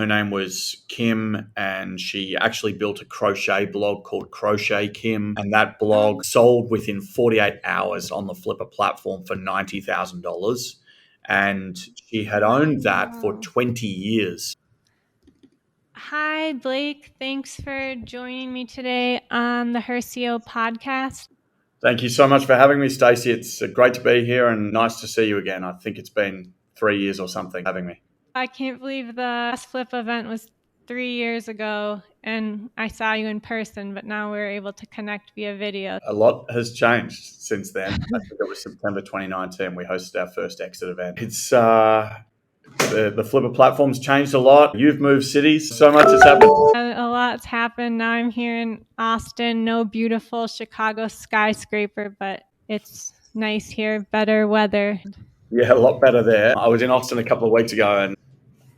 Her name was Kim, and she actually built a crochet blog called Crochet Kim. And that blog sold within 48 hours on the Flippa platform for $90,000. And she had owned that for 20 years. Hi, Blake. Thanks for joining me today on the Her CEO podcast. Thank you so much for having me, Stacey. It's great to be here and nice to see you again. I think it's been 3 years or something having me. I can't believe the last Flip event was 3 years ago and I saw you in person, but now we're able to connect via video. A lot has changed since then. I think it was September 2019 we hosted our first exit event. It's the Flippa platform's changed a lot. You've moved cities. So much has happened. A lot's happened. Now I'm here in Austin. No beautiful Chicago skyscraper, but it's nice here. Better weather. Yeah, a lot better there. I was in Austin a couple of weeks ago and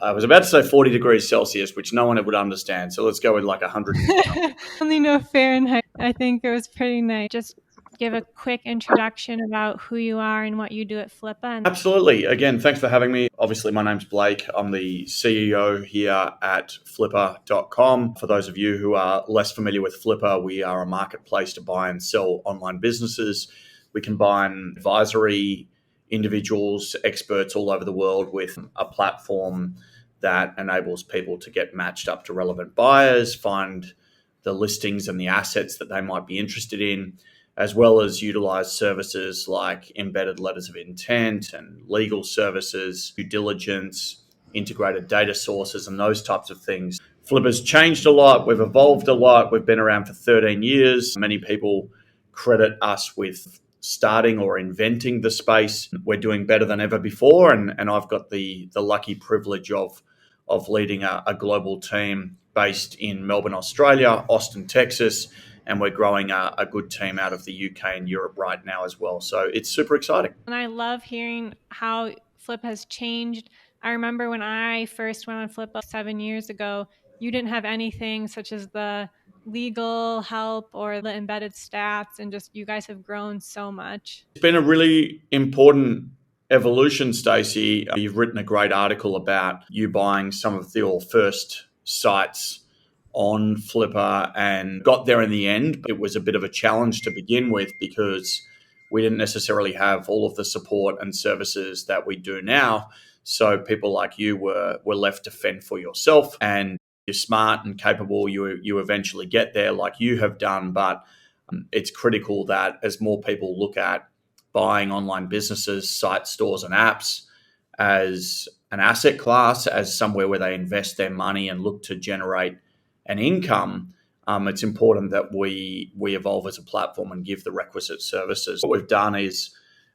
I was about to say 40 degrees Celsius, which no one would understand. So let's go with like 100. Only know Fahrenheit. I think it was pretty nice. Just give a quick introduction about who you are and what you do at Flippa. Absolutely. Again, thanks for having me. Obviously, my name's Blake. I'm the CEO here at Flippa.com. For those of you who are less familiar with Flippa, we are a marketplace to buy and sell online businesses. We combine advisory, individuals, experts all over the world with a platform that enables people to get matched up to relevant buyers, find the listings and the assets that they might be interested in, as well as utilize services like embedded letters of intent and legal services, due diligence, integrated data sources, and those types of things. Flippa's changed a lot. We've evolved a lot. We've been around for 13 years. Many people credit us with starting or inventing the space. We're doing better than ever before, and I've got the lucky privilege of leading a global team based in Melbourne, Australia, Austin, Texas, and we're growing a good team out of the UK and Europe right now as well. So it's super exciting. And I love hearing how Flip has changed. I remember when I first went on Flippa 7 years ago, you didn't have anything such as the legal help or the embedded stats, and just you guys have grown so much. It's been a really important evolution, Stacey. You've written a great article about you buying some of your first sites on Flippa and got there in the end. It was a bit of a challenge to begin with because we didn't necessarily have all of the support and services that we do now. So people like you were left to fend for yourself, and you're smart and capable. You eventually get there like you have done, but it's critical that as more people look at buying online businesses, sites, stores, and apps as an asset class, as somewhere where they invest their money and look to generate an income, it's important that we evolve as a platform and give the requisite services. What we've done is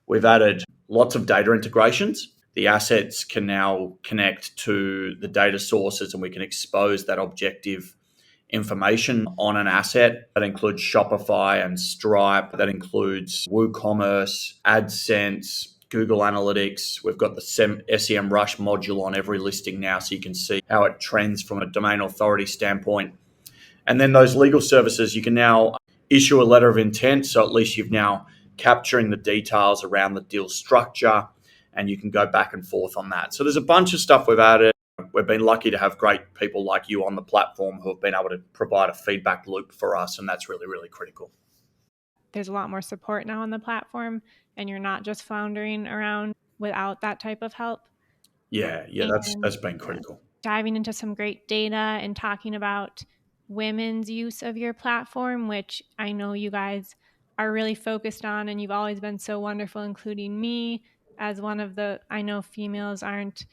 we've added lots of data integrations. The assets can now connect to the data sources and we can expose that objective information on an asset. That includes Shopify and Stripe. That includes WooCommerce, AdSense, Google Analytics. We've got the SEMrush module on every listing now, so you can see how it trends from a domain authority standpoint. And then those legal services, you can now issue a letter of intent. So at least you've now capturing the details around the deal structure, and you can go back and forth on that. So there's a bunch of stuff we've added. We've been lucky to have great people like you on the platform who have been able to provide a feedback loop for us, and that's really, really critical. There's a lot more support now on the platform, and you're not just floundering around without that type of help. Yeah, that's been critical. Diving into some great data and talking about women's use of your platform, which I know you guys are really focused on, and you've always been so wonderful, including me as one of the, I know females aren't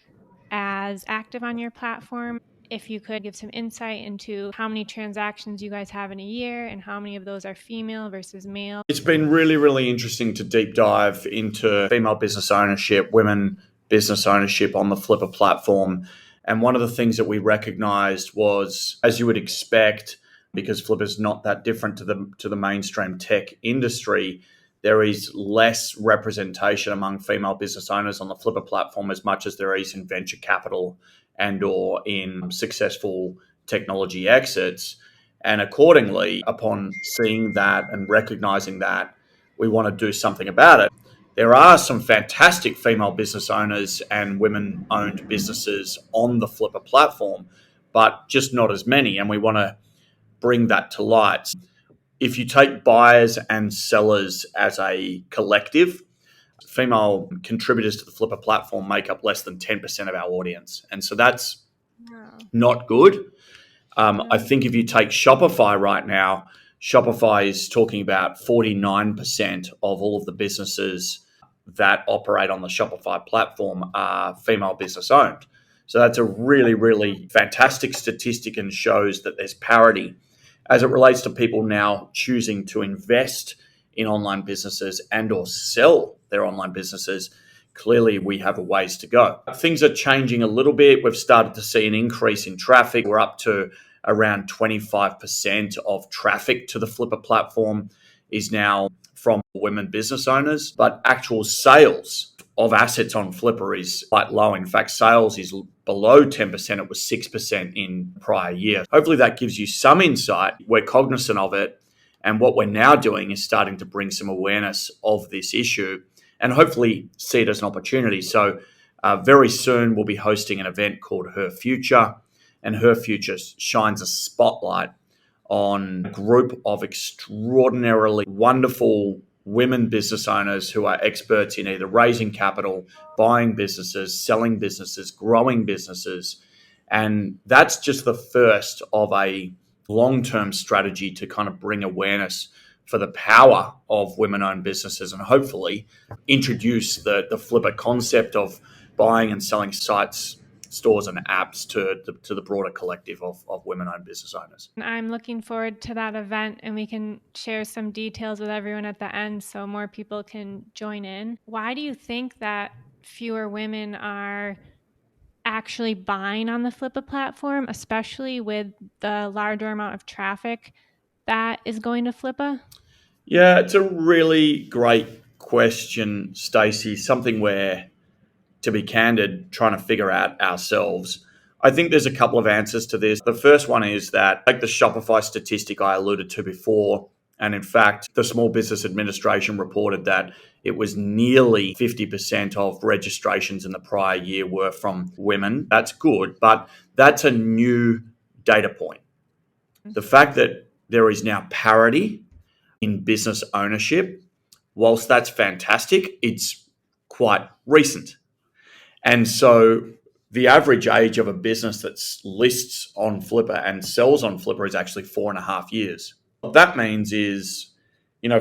as active on your platform. If you could give some insight into how many transactions you guys have in a year and how many of those are female versus male. It's been really, really interesting to deep dive into female business ownership, women business ownership on the Flippa platform. And one of the things that we recognized was, as you would expect, because Flippa is not that different to the mainstream tech industry, there is less representation among female business owners on the Flippa platform as much as there is in venture capital and or in successful technology exits. And accordingly, upon seeing that and recognizing that, we want to do something about it. There are some fantastic female business owners and women-owned businesses on the Flippa platform, but just not as many. And we want to bring that to light. If you take buyers and sellers as a collective, female contributors to the Flippa platform make up less than 10% of our audience. And so that's not good. I think if you take Shopify right now, Shopify is talking about 49% of all of the businesses that operate on the Shopify platform are female business owned. So that's a really, really fantastic statistic and shows that there's parity as it relates to people now choosing to invest in online businesses and or sell their online businesses. Clearly, we have a ways to go. Things are changing a little bit. We've started to see an increase in traffic. We're up to around 25% of traffic to the Flippa platform is now from women business owners, but actual sales of assets on Flippa is quite low. In fact, sales is below 10%. It was 6% in the prior year. Hopefully that gives you some insight. We're cognizant of it. And what we're now doing is starting to bring some awareness of this issue and hopefully see it as an opportunity. So very soon we'll be hosting an event called Her.Future, and Her.Future shines a spotlight on a group of extraordinarily wonderful women business owners who are experts in either raising capital, buying businesses, selling businesses, growing businesses. And that's just the first of a long-term strategy to kind of bring awareness for the power of women-owned businesses and hopefully introduce the Flippa concept of buying and selling sites, stores and apps to the broader collective of women-owned business owners. I'm looking forward to that event, and we can share some details with everyone at the end so more people can join in. Why do you think that fewer women are actually buying on the Flippa platform, especially with the larger amount of traffic that is going to Flippa? Yeah, it's a really great question, Stacey. Something we're, to be candid, trying to figure out ourselves. I think there's a couple of answers to this. The first one is that, like the Shopify statistic I alluded to before, and in fact, the Small Business Administration reported that it was nearly 50% of registrations in the prior year were from women. That's good, but that's a new data point. The fact that there is now parity in business ownership, whilst that's fantastic, it's quite recent. And so the average age of a business that lists on Flippa and sells on Flippa is actually 4.5 years. What that means is,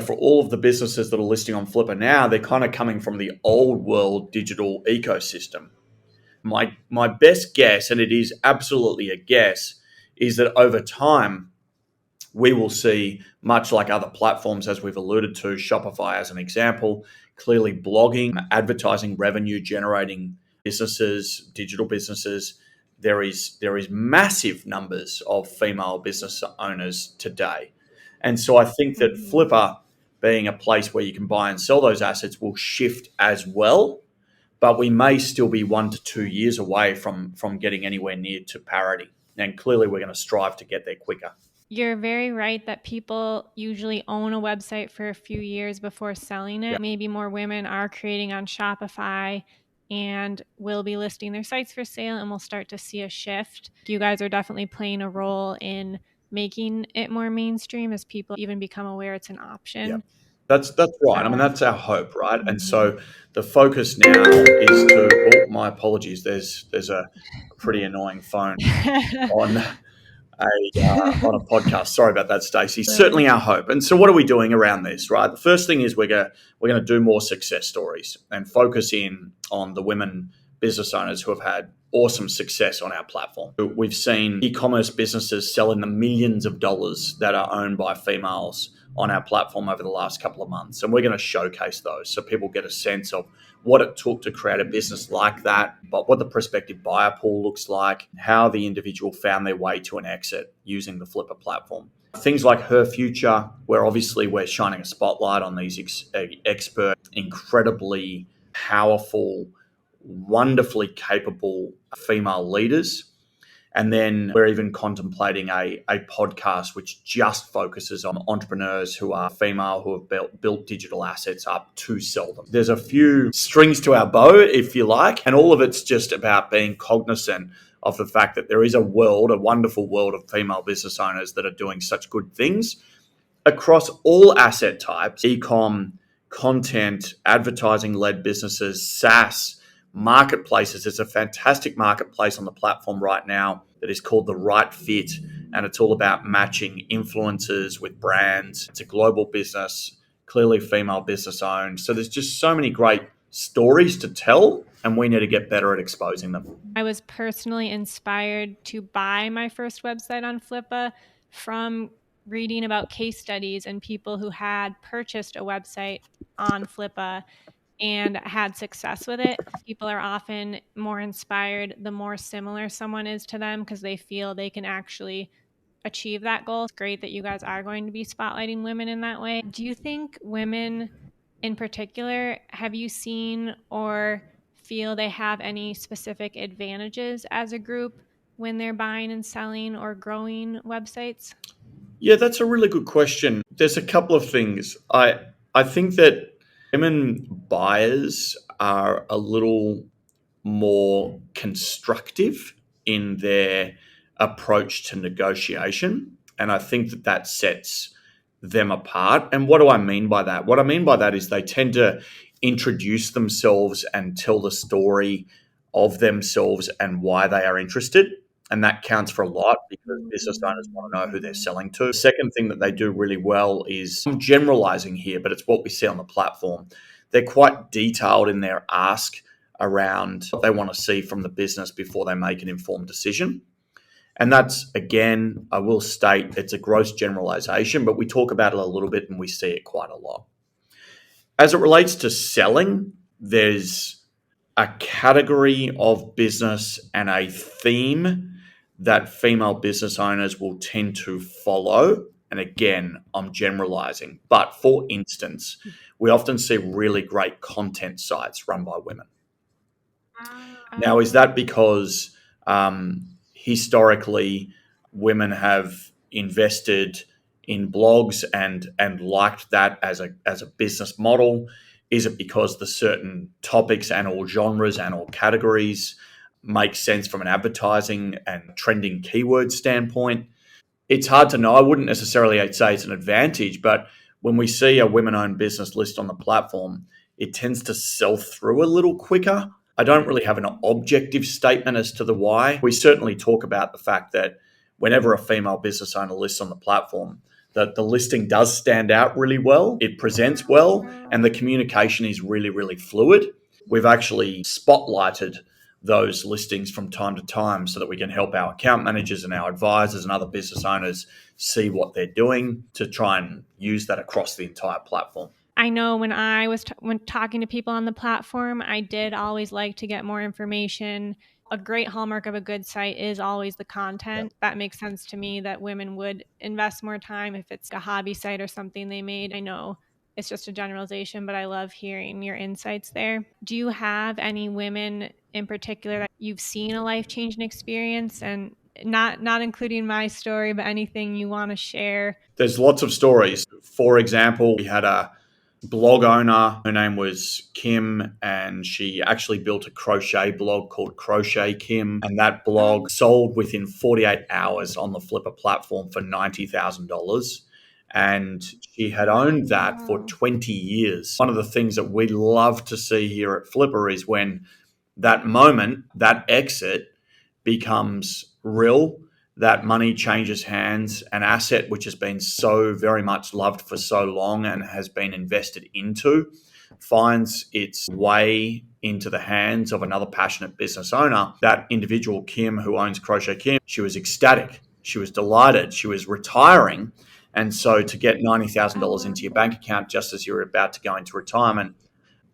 for all of the businesses that are listing on Flippa now, they're kind of coming from the old world digital ecosystem. My best guess, and it is absolutely a guess, is that over time, we will see, much like other platforms, as we've alluded to, Shopify as an example, clearly blogging, advertising, revenue generating businesses, digital businesses. There is massive numbers of female business owners today. And so I think that Flippa, being a place where you can buy and sell those assets, will shift as well. But we may still be 1 to 2 years away from getting anywhere near to parity. And clearly we're going to strive to get there quicker. You're very right that people usually own a website for a few years before selling it. Yep. Maybe more women are creating on Shopify and will be listing their sites for sale, and we'll start to see a shift. You guys are definitely playing a role in making it more mainstream as people even become aware it's an option. Yep. That's right. I mean, that's our hope, right? And so the focus now is to, my apologies, there's a pretty annoying phone on a podcast. Sorry about that, Stacey. Certainly our hope. And so what are we doing around this, right? The first thing is we're going to do more success stories and focus in on the women business owners who have had awesome success on our platform. We've seen e-commerce businesses sell in the millions of dollars that are owned by females on our platform over the last couple of months. And we're going to showcase those so people get a sense of what it took to create a business like that, but what the prospective buyer pool looks like, how the individual found their way to an exit using the Flippa platform. Things like Her.Future, where obviously we're shining a spotlight on these expert, incredibly powerful, wonderfully capable female leaders. And then we're even contemplating a podcast which just focuses on entrepreneurs who are female, who have built digital assets up to sell them. There's a few strings to our bow, if you like, and all of it's just about being cognizant of the fact that there is a wonderful world of female business owners that are doing such good things across all asset types: e-com, content, advertising-led businesses, SaaS, marketplaces. It's a fantastic marketplace on the platform right now that is called The Right Fit, and it's all about matching influencers with brands. It's a global business, clearly female business owned. So there's just so many great stories to tell, and we need to get better at exposing them. I was personally inspired to buy my first website on Flippa from reading about case studies and people who had purchased a website on Flippa and had success with it. People are often more inspired the more similar someone is to them because they feel they can actually achieve that goal. It's great that you guys are going to be spotlighting women in that way. Do you think women in particular, have you seen or feel they have any specific advantages as a group when they're buying and selling or growing websites? Yeah, that's a really good question. There's a couple of things. I think that women buyers are a little more constructive in their approach to negotiation. And I think that that sets them apart. And what do I mean by that? What I mean by that is they tend to introduce themselves and tell the story of themselves and why they are interested. And that counts for a lot because business owners want to know who they're selling to. The second thing that they do really well is, I'm generalizing here, but it's what we see on the platform. They're quite detailed in their ask around what they want to see from the business before they make an informed decision. And that's, again, I will state it's a gross generalization, but we talk about it a little bit and we see it quite a lot. As it relates to selling, there's a category of business and a theme that female business owners will tend to follow. And again, I'm generalizing. But for instance, we often see really great content sites run by women. Now, is that because historically women have invested in blogs and liked that as a business model? Is it because the certain topics and or genres and or categories make sense from an advertising and trending keyword standpoint? It's hard to know. I wouldn't necessarily say it's an advantage, but when we see a women-owned business list on the platform, it tends to sell through a little quicker. I don't really have an objective statement as to the why. We certainly talk about the fact that whenever a female business owner lists on the platform, that the listing does stand out really well, it presents well, and the communication is really, really fluid. We've actually spotlighted those listings from time to time so that we can help our account managers and our advisors and other business owners see what they're doing to try and use that across the entire platform. I know when I was when talking to people on the platform, I did always like to get more information. A great hallmark of a good site is always the content. Yep. That makes sense to me that women would invest more time if it's a hobby site or something they made. I know it's just a generalization, but I love hearing your insights there. Do you have any women in particular that you've seen a life-changing experience, and not including my story, but anything you want to share? There's lots of stories. For example, we had a blog owner. Her name was Kim, and she actually built a crochet blog called Crochet Kim. And that blog sold within 48 hours on the Flippa platform for $90,000. And she had owned that for 20 years. One of the things that we love to see here at Flippa is when that moment, that exit becomes real, that money changes hands, an asset which has been so very much loved for so long and has been invested into, finds its way into the hands of another passionate business owner. That individual, Kim, who owns Crochet Kim, she was ecstatic. She was delighted. She was retiring. And so to get $90,000 into your bank account just as you're about to go into retirement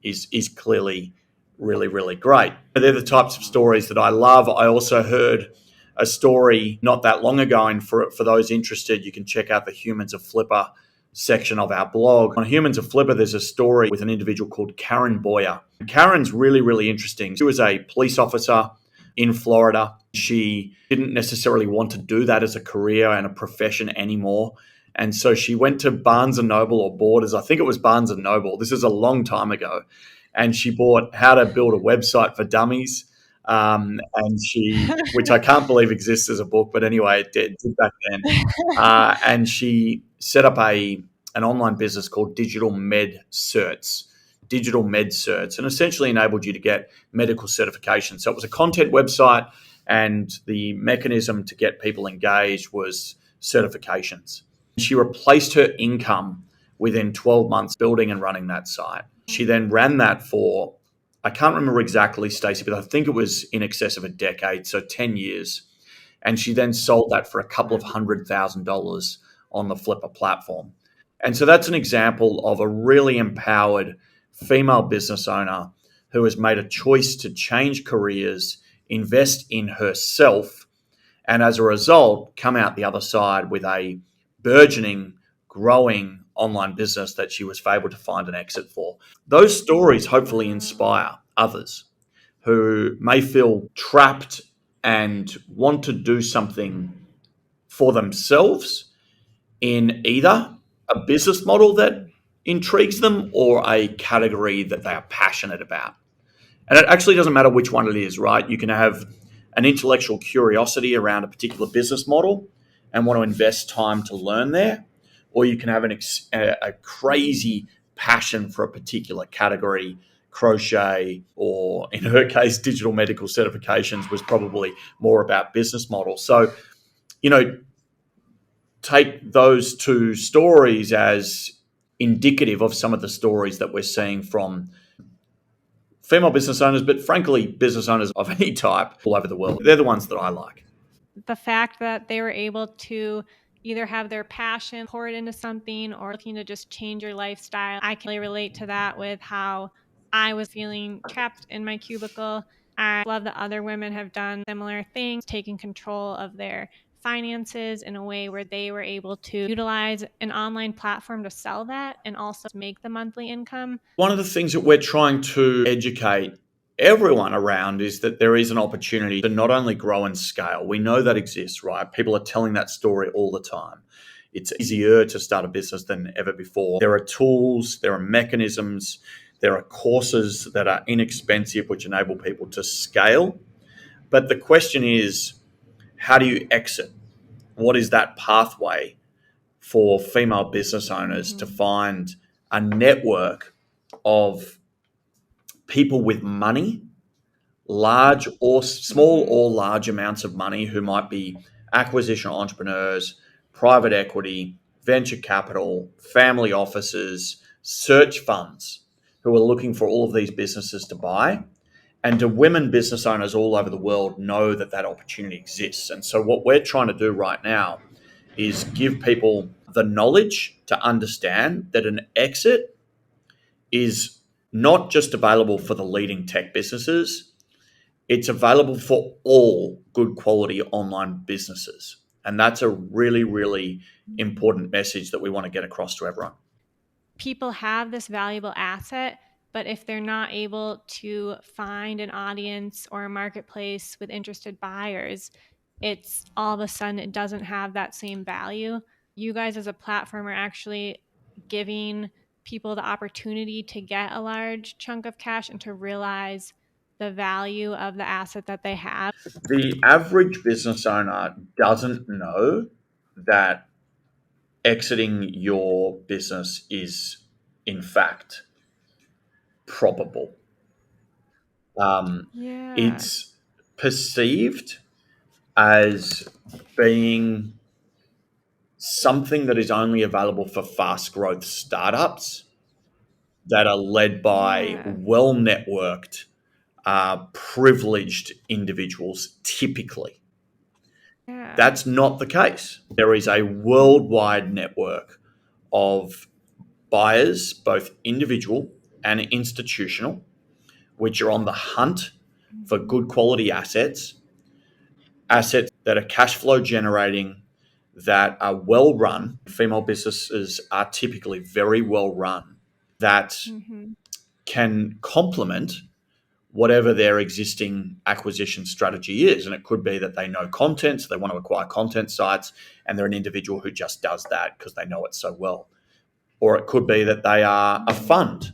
is clearly really, really great. They're the types of stories that I love. I also heard a story not that long ago, and for those interested, you can check out the Humans of Flippa section of our blog. On Humans of Flippa, there's a story with an individual called Karen Boyer. Karen's really, really interesting. She was a police officer in Florida. She didn't necessarily want to do that as a career and a profession anymore. And so she went to Barnes & Noble or Borders. I think it was Barnes & Noble. This is a long time ago. And she bought How to Build a Website for Dummies. and which I can't believe exists as a book, but anyway, it did back then. And she set up an online business called Digital Med Certs, and essentially enabled you to get medical certification. So it was a content website, and the mechanism to get people engaged was certifications. She replaced her income within 12 months building and running that site. She then ran that for, I can't remember exactly, Stacey, but I think it was in excess of a decade, so 10 years. And she then sold that for a couple of $100,000 on the Flippa platform. And so that's an example of a really empowered female business owner who has made a choice to change careers, invest in herself, and as a result, come out the other side with a burgeoning, growing online business that she was able to find an exit for. Those stories hopefully inspire others who may feel trapped and want to do something for themselves in either a business model that intrigues them or a category that they are passionate about. And it actually doesn't matter which one it is, right? You can have an intellectual curiosity around a particular business model and want to invest time to learn there, or you can have a crazy passion for a particular category. Crochet, or in her case, digital medical certifications was probably more about business models. So, take those two stories as indicative of some of the stories that we're seeing from female business owners, but frankly, business owners of any type all over the world. They're the ones that I like. The fact that they were able to either have their passion pour it into something or looking to just change your lifestyle. I can really relate to that with how I was feeling trapped in my cubicle. I love that other women have done similar things, taking control of their finances in a way where they were able to utilize an online platform to sell that and also make the monthly income. One of the things that we're trying to educate everyone around is that there is an opportunity to not only grow and scale. We know that exists, right? People are telling that story all the time. It's easier to start a business than ever before. There are tools, there are mechanisms, there are courses that are inexpensive, which enable people to scale. But the question is, how do you exit? What is that pathway for female business owners to find a network of people with money, large or small or large amounts of money, who might be acquisition entrepreneurs, private equity, venture capital, family offices, search funds, who are looking for all of these businesses to buy? And do women business owners all over the world know that that opportunity exists? And so what we're trying to do right now is give people the knowledge to understand that an exit is not just available for the leading tech businesses, it's available for all good quality online businesses. And that's a really, really important message that we want to get across to everyone. People have this valuable asset, but if they're not able to find an audience or a marketplace with interested buyers, it's all of a sudden it doesn't have that same value. You guys as a platform are actually giving people the opportunity to get a large chunk of cash and to realize the value of the asset that they have. The average business owner doesn't know that exiting your business is, in fact, probable. It's perceived as being something that is only available for fast growth startups that are led by well networked, privileged individuals, typically. That's not the case. There is a worldwide network of buyers, both individual and institutional, which are on the hunt for good quality assets that are cash flow generating, that are well run. Female businesses are typically very well run, that can complement whatever their existing acquisition strategy is. And it could be that they know content, so they want to acquire content sites, and they're an individual who just does that because they know it so well. Or it could be that they are a fund,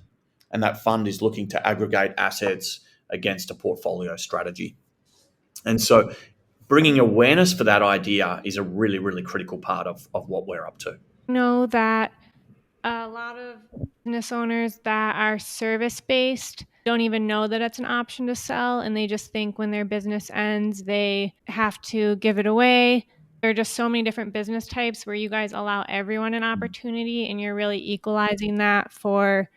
and that fund is looking to aggregate assets against a portfolio strategy. And so bringing awareness for that idea is a really, really critical part of what we're up to. Know that a lot of business owners that are service-based don't even know that it's an option to sell, and they just think when their business ends, they have to give it away. There are just so many different business types where you guys allow everyone an opportunity, and you're really equalizing that for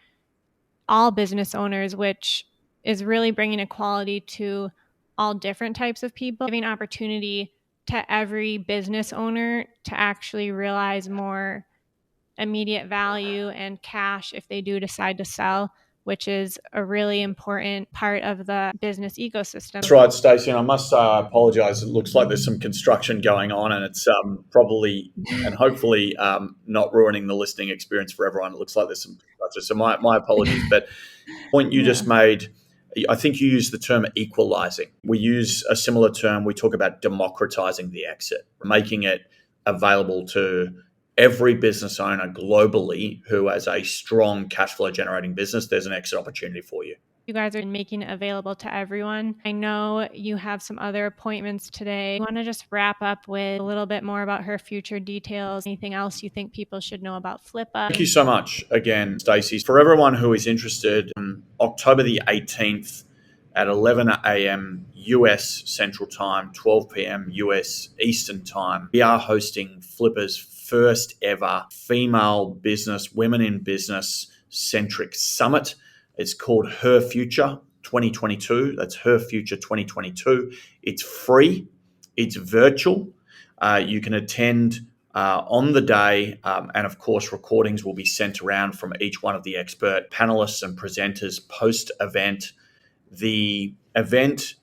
all business owners, which is really bringing equality to all different types of people, giving opportunity to every business owner to actually realize more immediate value and cash if they do decide to sell, which is a really important part of the business ecosystem. That's right, Stacey. And I must apologise. It looks like there's some construction going on, and it's probably and hopefully not ruining the listening experience for everyone. It looks like there's some construction. So my apologies. But the point you just made, I think you used the term equalizing. We use a similar term. We talk about democratizing the exit, making it available to every business owner globally who has a strong cash flow generating business. There's an exit opportunity for you. You guys are making it available to everyone. I know you have some other appointments today. I want to just wrap up with a little bit more about Her.Future details. Anything else you think people should know about Flippa? Thank you so much again, Stacey. For everyone who is interested, on October the 18th at 11 a.m. US Central Time, 12 p.m. US Eastern Time, we are hosting Flippa's first ever female business, women in business centric summit. It's called Her.Future 2022. That's Her.Future 2022. It's free. It's virtual. You can attend on the day, and of course, recordings will be sent around from each one of the expert panelists and presenters post-event. The event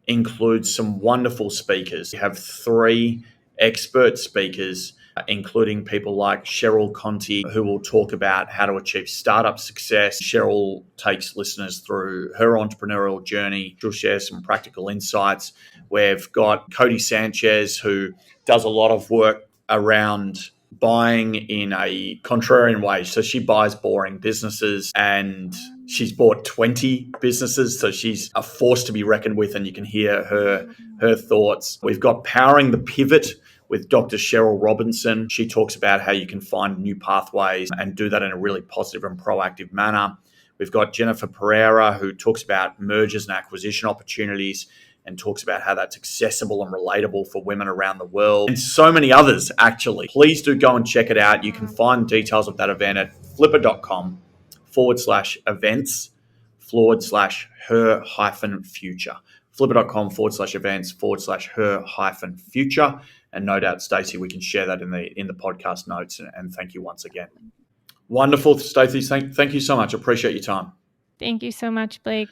includes some wonderful speakers. We have 3 expert speakers, including people like Cheryl Conti, who will talk about how to achieve startup success. Cheryl takes listeners through her entrepreneurial journey. She'll share some practical insights. We've got Cody Sanchez, who does a lot of work around buying in a contrarian way. So she buys boring businesses, and she's bought 20 businesses. So she's a force to be reckoned with, and you can hear her thoughts. We've got Powering the Pivot with Dr. Cheryl Robinson. She talks about how you can find new pathways and do that in a really positive and proactive manner. We've got Jennifer Pereira, who talks about mergers and acquisition opportunities and talks about how that's accessible and relatable for women around the world, and so many others, actually. Please do go and check it out. You can find details of that event at flippa.com/events/her-future. flippa.com/events/her-future. And no doubt, Stacey, we can share that in the podcast notes. And thank you once again. Wonderful, Stacey. Thank you so much. Appreciate your time. Thank you so much, Blake.